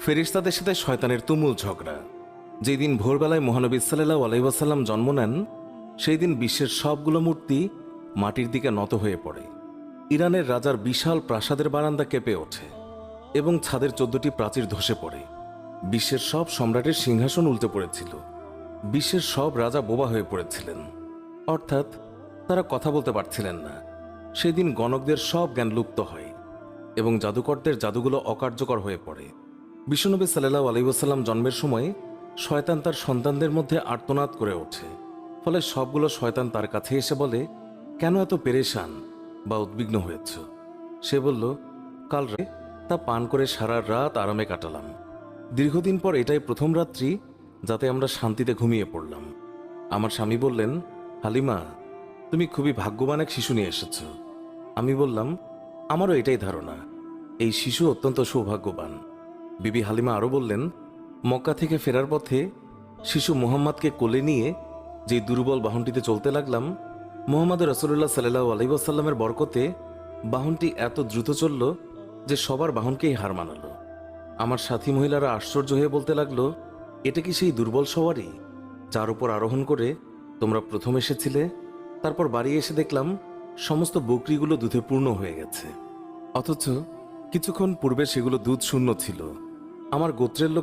ফেরেশতাদের সাথে শয়তানের তুমুল ঝগড়া। যেদিন ভোরবেলায় মহানবী সাল্লাল্লাহু আলাইহি ওয়াসাল্লাম জন্ম নেন, সেই দিন বিশ্বের সবগুলো মূর্তি মাটির দিকে নত হয়ে পড়ে। ইরানের রাজার বিশাল প্রাসাদের বারান্দা কেঁপে ওঠে এবং ছাদের 14টি প্রাচীর ধসে পড়ে। বিশ্বের সব সম্রাটের সিংহাসন উল্টে পড়েছিল। বিশ্বের সব রাজা বোবা হয়ে পড়েছিলেন, অর্থাৎ তারা কথা বলতে পারছিলেন না। সেদিন গণকদের সব জ্ঞান লুপ্ত হয় এবং জাদুকরদের জাদুগুলো অকার্যকর হয়ে পড়ে। বিশ্বনবী সাল্লাল্লাহু আলাইহি ওয়াসাল্লাম জন্মের সময় শয়তান তার সন্তানদের মধ্যে আর্তনাদ করে ওঠে। ফলে সবগুলো শয়তান তার কাছে এসে বলে, কেন এত পেরেশান বা উদ্বিগ্ন হয়েছ? সে বলল, কাল রাতে তা পান করে সারা রাত আরামে কাটালাম। দীর্ঘদিন পর এটাই প্রথম রাত্রি যাতে আমরা শান্তিতে ঘুমিয়ে পড়লাম। আমার স্বামী বললেন, হালিমা, তুমি খুবই ভাগ্যবান এক শিশু নিয়ে এসেছ। আমি বললাম, আমারও এটাই ধারণা, এই শিশু অত্যন্ত সৌভাগ্যবান। বিবি হালিমা আরও বললেন, মক্কা থেকে ফেরার পথে শিশু মুহাম্মাদকে কোলে নিয়ে যেই দুর্বল বাহনটিতে চলতে লাগলাম, মুহাম্মদ রাসূলুল্লাহ সাল্লাল্লাহু আলাইহি ওয়াসাল্লামের বরকতে বাহনটি এত দ্রুত চলল যে সবার বাহনকেই হার মানালো। আমার সাথী মহিলারা আশ্চর্য হয়ে বলতে লাগলো, এটা কি সেই দুর্বল সওয়ারি যার উপর আরোহণ করে তোমরা প্রথম এসেছিলে? তারপর বাড়ি এসে দেখলাম সমস্ত বকরিগুলো দুধে পূর্ণ হয়ে গেছে, অথচ কিছুক্ষণ পূর্বে সেগুলো দুধ শূন্য ছিল। আমার গোত্রের লোক